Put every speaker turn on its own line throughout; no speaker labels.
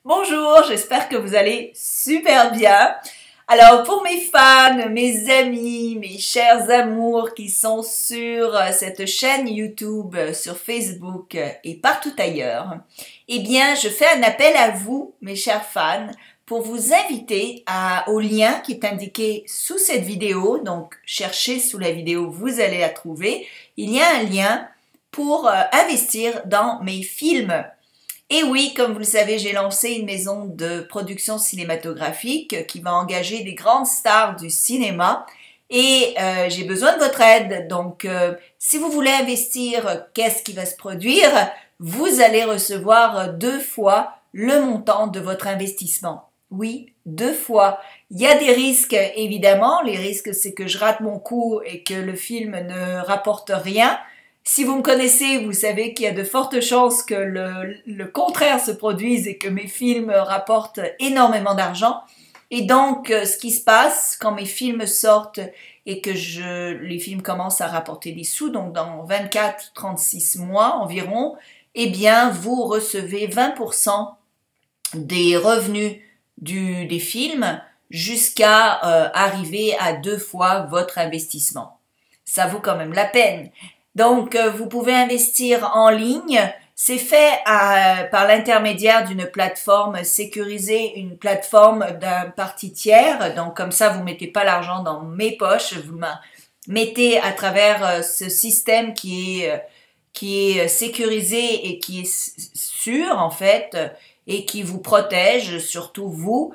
Bonjour, j'espère que vous allez super bien. Alors pour mes fans, mes amis, mes chers amours qui sont sur cette chaîne YouTube, sur Facebook et partout ailleurs, eh bien je fais un appel à vous, mes chers fans, pour vous inviter au lien qui est indiqué sous cette vidéo. Donc cherchez sous la vidéo, vous allez la trouver. Il y a un lien pour investir dans mes films. Et oui, comme vous le savez, j'ai lancé une maison de production cinématographique qui va engager des grandes stars du cinéma et j'ai besoin de votre aide. Donc, si vous voulez investir, qu'est-ce qui va se produire? Vous allez recevoir 2 fois le montant de votre investissement. Oui, 2 fois. Il y a des risques, évidemment. Les risques, c'est que je rate mon coup et que le film ne rapporte rien. Si vous me connaissez, vous savez qu'il y a de fortes chances que le contraire se produise et que mes films rapportent énormément d'argent. Et donc, ce qui se passe quand mes films sortent et que les films commencent à rapporter des sous, donc dans 24-36 mois environ, eh bien, vous recevez 20% des revenus des films jusqu'à arriver à 2 fois votre investissement. Ça vaut quand même la peine. Donc, vous pouvez investir en ligne. C'est fait par l'intermédiaire d'une plateforme sécurisée, une plateforme d'un parti tiers. Donc, comme ça, vous mettez pas l'argent dans mes poches. Vous mettez à travers ce système qui est sécurisé et qui est sûr, en fait, et qui vous protège, surtout vous,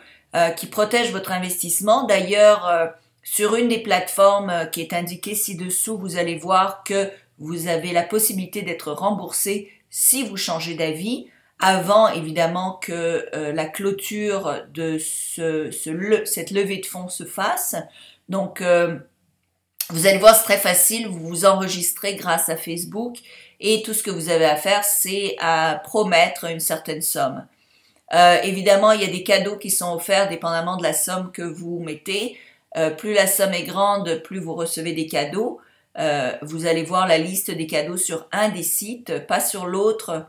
qui protège votre investissement. D'ailleurs, sur une des plateformes qui est indiquée ci-dessous, vous allez voir que vous avez la possibilité d'être remboursé si vous changez d'avis, avant évidemment que la clôture de cette levée de fonds se fasse. Donc, vous allez voir, c'est très facile, vous vous enregistrez grâce à Facebook et tout ce que vous avez à faire, c'est à promettre une certaine somme. Évidemment, il y a des cadeaux qui sont offerts dépendamment de la somme que vous mettez. Plus la somme est grande, plus vous recevez des cadeaux. Vous allez voir la liste des cadeaux sur un des sites, pas sur l'autre,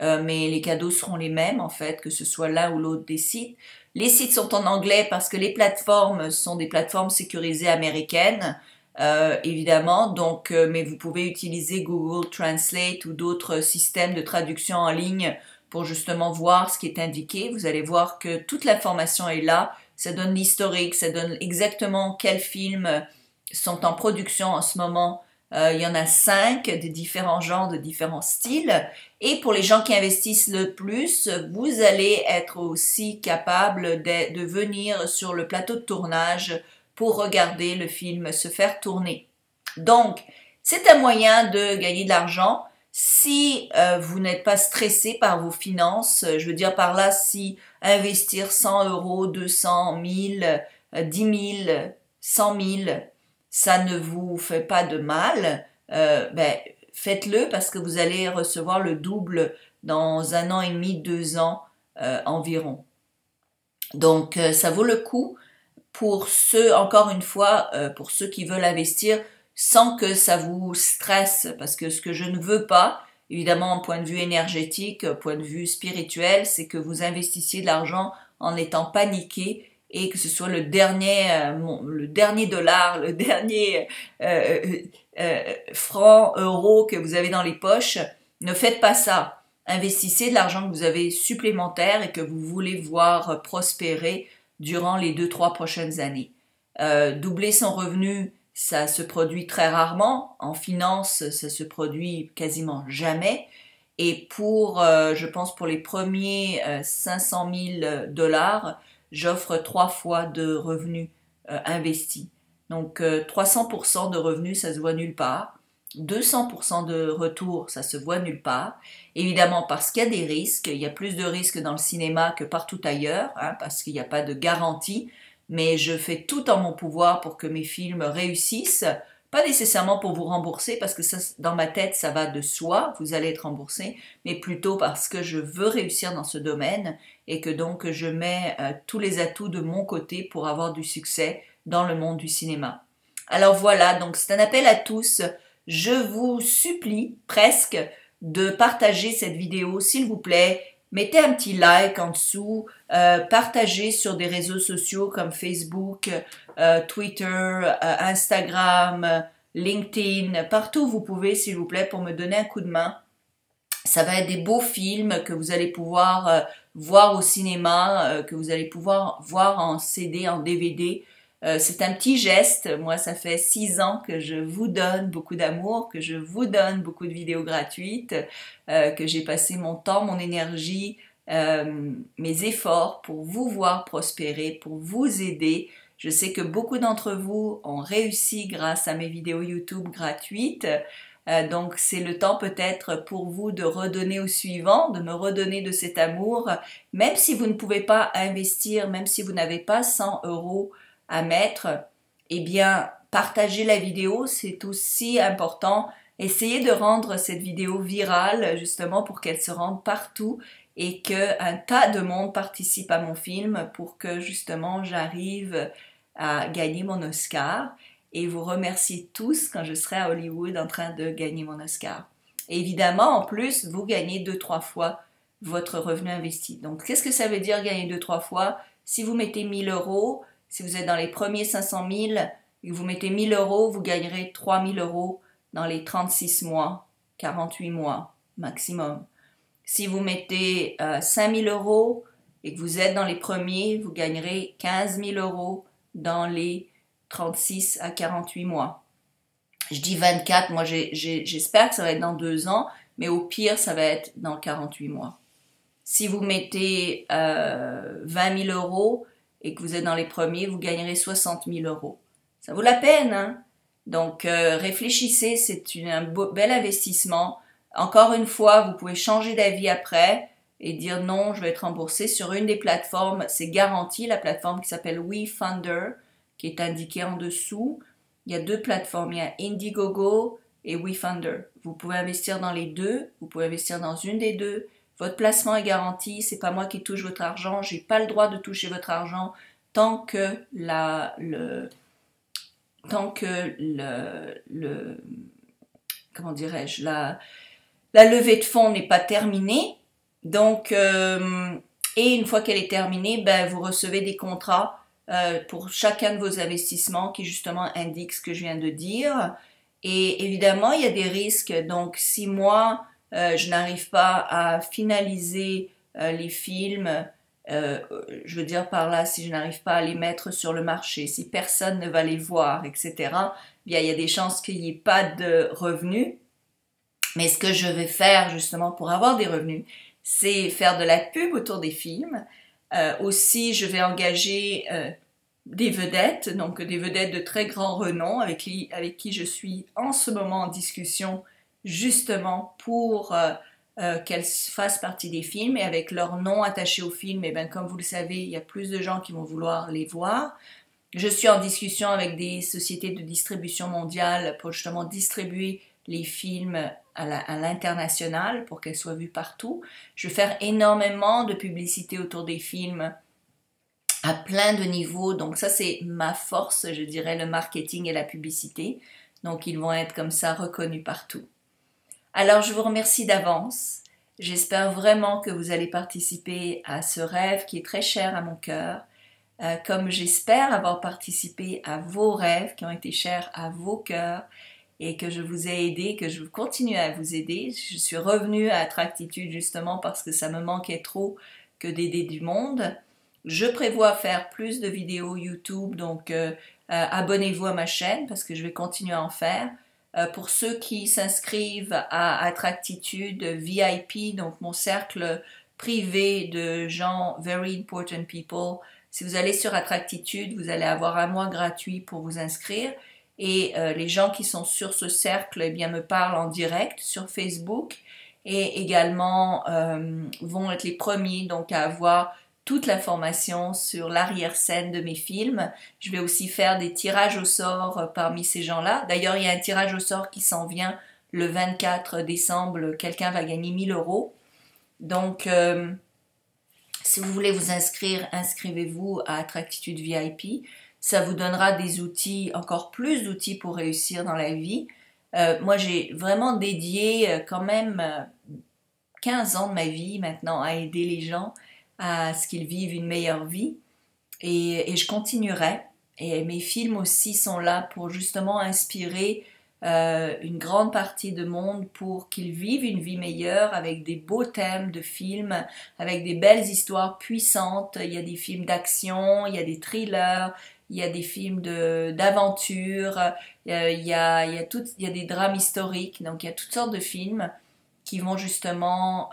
mais les cadeaux seront les mêmes en fait, que ce soit l'un ou l'autre des sites. Les sites sont en anglais parce que les plateformes sont des plateformes sécurisées américaines, évidemment, donc, mais vous pouvez utiliser Google Translate ou d'autres systèmes de traduction en ligne pour justement voir ce qui est indiqué. Vous allez voir que toute l'information est là, ça donne l'historique, ça donne exactement quels films sont en production en ce moment. Il y en a 5 de différents genres, de différents styles. Et pour les gens qui investissent le plus, vous allez être aussi capable de venir sur le plateau de tournage pour regarder le film se faire tourner. Donc, c'est un moyen de gagner de l'argent si vous n'êtes pas stressé par vos finances. Je veux dire par là, si investir 100 euros, 200, 1000, 10 000, 100 000, ça ne vous fait pas de mal, faites-le parce que vous allez recevoir le double dans 1 an et demi, 2 ans environ. Donc, ça vaut le coup pour ceux, encore une fois, pour ceux qui veulent investir sans que ça vous stresse, parce que ce que je ne veux pas, évidemment, point de vue énergétique, point de vue spirituel, c'est que vous investissiez de l'argent en étant paniqué et que ce soit le dernier dollar, le dernier franc, euro que vous avez dans les poches. Ne faites pas ça. Investissez de l'argent que vous avez supplémentaire et que vous voulez voir prospérer durant les 2-3 prochaines années. Doubler son revenu, ça se produit très rarement. En finance, ça se produit quasiment jamais. Et je pense pour les premiers 500 000 dollars, j'offre 3 fois de revenus investis. Donc 300% de revenus, ça se voit nulle part. 200% de retour, ça se voit nulle part. Évidemment parce qu'il y a des risques. Il y a plus de risques dans le cinéma que partout ailleurs, parce qu'il n'y a pas de garantie. Mais je fais tout en mon pouvoir pour que mes films réussissent. Pas nécessairement pour vous rembourser, parce que ça, dans ma tête, ça va de soi, vous allez être remboursé, mais plutôt parce que je veux réussir dans ce domaine et que donc je mets tous les atouts de mon côté pour avoir du succès dans le monde du cinéma. Alors voilà, donc c'est un appel à tous. Je vous supplie presque de partager cette vidéo, s'il vous plaît, mettez un petit like en dessous, partagez sur des réseaux sociaux comme Facebook, Twitter, Instagram, LinkedIn, partout où vous pouvez s'il vous plaît pour me donner un coup de main. Ça va être des beaux films que vous allez pouvoir voir au cinéma, que vous allez pouvoir voir en CD, en DVD. C'est un petit geste. Moi, ça fait 6 ans que je vous donne beaucoup d'amour, que je vous donne beaucoup de vidéos gratuites, que j'ai passé mon temps, mon énergie, mes efforts pour vous voir prospérer, pour vous aider. Je sais que beaucoup d'entre vous ont réussi grâce à mes vidéos YouTube gratuites. Donc c'est le temps peut-être pour vous de redonner au suivant, de me redonner de cet amour, même si vous ne pouvez pas investir, même si vous n'avez pas 100 € à mettre, eh bien partagez la vidéo, c'est aussi important. Essayez de rendre cette vidéo virale justement pour qu'elle se rende partout et qu'un tas de monde participe à mon film pour que justement j'arrive à gagner mon Oscar et vous remercier tous quand je serai à Hollywood en train de gagner mon Oscar. Et évidemment, en plus, vous gagnez 2-3 fois votre revenu investi. Donc, qu'est-ce que ça veut dire gagner 2-3 fois? Si vous mettez 1000 €, si vous êtes dans les premiers 500 000 et que vous mettez 1000 €, vous gagnerez 3000 € dans les 36 mois, 48 mois maximum. Si vous mettez 5000 € et que vous êtes dans les premiers, vous gagnerez 15 000 € dans les 36 à 48 mois. Je dis 24, moi j'espère que ça va être dans 2 ans, mais au pire ça va être dans 48 mois. Si vous mettez 20 000 € et que vous êtes dans les premiers, vous gagnerez 60 000 €. Ça vaut la peine, hein? Donc réfléchissez, c'est un bel investissement. Encore une fois, vous pouvez changer d'avis après et dire non, je vais être remboursé sur une des plateformes. C'est garanti, la plateforme qui s'appelle WeFunder, qui est indiquée en dessous. Il y a 2 plateformes, il y a Indiegogo et WeFunder. Vous pouvez investir dans les 2, vous pouvez investir dans une des 2. Votre placement est garanti, c'est pas moi qui touche votre argent, j'ai pas le droit de toucher votre argent tant que comment dirais-je, la levée de fonds n'est pas terminée. Donc, et une fois qu'elle est terminée, ben, vous recevez des contrats pour chacun de vos investissements qui justement indiquent ce que je viens de dire. Et évidemment, il y a des risques. Donc, si moi, je n'arrive pas à finaliser les films, je veux dire par là, si je n'arrive pas à les mettre sur le marché, si personne ne va les voir, etc., bien, il y a des chances qu'il n'y ait pas de revenus. Mais ce que je vais faire justement pour avoir des revenus, c'est faire de la pub autour des films. Aussi, je vais engager des vedettes, donc des vedettes de très grand renom avec qui je suis en ce moment en discussion justement pour qu'elles fassent partie des films et avec leur nom attaché au film, et bien comme vous le savez, il y a plus de gens qui vont vouloir les voir. Je suis en discussion avec des sociétés de distribution mondiale pour justement distribuer les films à l'international pour qu'elles soient vues partout. Je vais faire énormément de publicité autour des films à plein de niveaux. Donc ça, c'est ma force, je dirais, le marketing et la publicité. Donc ils vont être comme ça reconnus partout. Alors je vous remercie d'avance. J'espère vraiment que vous allez participer à ce rêve qui est très cher à mon cœur. Comme j'espère avoir participé à vos rêves qui ont été chers à vos cœurs et que je vous ai aidé, que je continue à vous aider. Je suis revenue à Attractitude justement parce que ça me manquait trop que d'aider du monde. Je prévois faire plus de vidéos YouTube, donc abonnez-vous à ma chaîne parce que je vais continuer à en faire. Pour ceux qui s'inscrivent à Attractitude VIP, donc mon cercle privé de gens very important people, si vous allez sur Attractitude, vous allez avoir un mois gratuit pour vous inscrire. Et les gens qui sont sur ce cercle eh bien, me parlent en direct sur Facebook et également vont être les premiers donc, à avoir toute l'information sur l'arrière-scène de mes films. Je vais aussi faire des tirages au sort parmi ces gens-là. D'ailleurs, il y a un tirage au sort qui s'en vient le 24 décembre. Quelqu'un va gagner 1000 €. Donc, si vous voulez vous inscrire, inscrivez-vous à Attractitude VIP. Ça vous donnera des outils, encore plus d'outils pour réussir dans la vie. Moi, j'ai vraiment dédié quand même 15 ans de ma vie maintenant à aider les gens à ce qu'ils vivent une meilleure vie et je continuerai. Et mes films aussi sont là pour justement inspirer une grande partie du monde pour qu'ils vivent une vie meilleure avec des beaux thèmes de films, avec des belles histoires puissantes. Il y a des films d'action, il y a des thrillers, il y a des films d'aventure, il y a des drames historiques, donc il y a toutes sortes de films qui vont justement,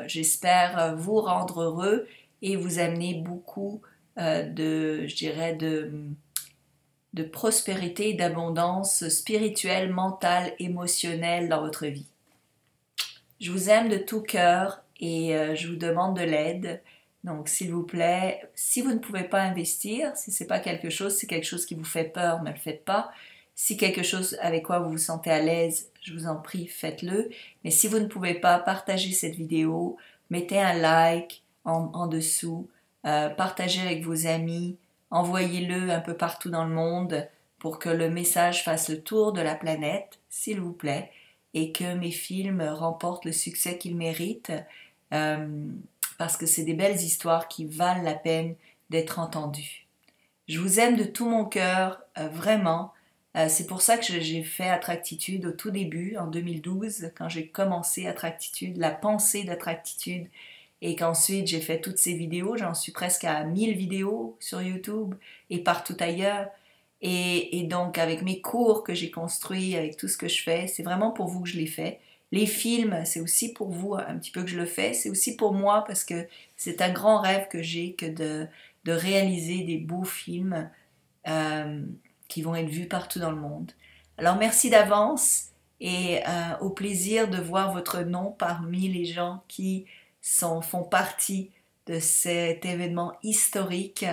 j'espère, vous rendre heureux et vous amener beaucoup je dirais, de prospérité et d'abondance spirituelle, mentale, émotionnelle dans votre vie. Je vous aime de tout cœur et je vous demande de l'aide. Donc, s'il vous plaît, si vous ne pouvez pas investir, si c'est pas quelque chose, c'est quelque chose qui vous fait peur, ne le faites pas. Si quelque chose avec quoi vous vous sentez à l'aise, je vous en prie, faites-le. Mais si vous ne pouvez pas, partagez cette vidéo, mettez un like en dessous, partagez avec vos amis, envoyez-le un peu partout dans le monde pour que le message fasse le tour de la planète, s'il vous plaît, et que mes films remportent le succès qu'ils méritent, parce que c'est des belles histoires qui valent la peine d'être entendues. Je vous aime de tout mon cœur, vraiment. C'est pour ça que j'ai fait Attractitude au tout début, en 2012, quand j'ai commencé Attractitude, la pensée d'Attractitude, et qu'ensuite j'ai fait toutes ces vidéos, j'en suis presque à 1000 vidéos sur YouTube et partout ailleurs. Et donc avec mes cours que j'ai construits, avec tout ce que je fais, c'est vraiment pour vous que je les fais. Les films, c'est aussi pour vous un petit peu que je le fais, c'est aussi pour moi parce que c'est un grand rêve que j'ai que de réaliser des beaux films qui vont être vus partout dans le monde. Alors merci d'avance et au plaisir de voir votre nom parmi les gens qui font partie de cet événement historique,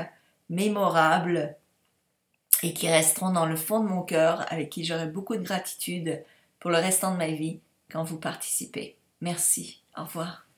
mémorable et qui resteront dans le fond de mon cœur, avec qui j'aurai beaucoup de gratitude pour le restant de ma vie quand vous participez. Merci. Au revoir.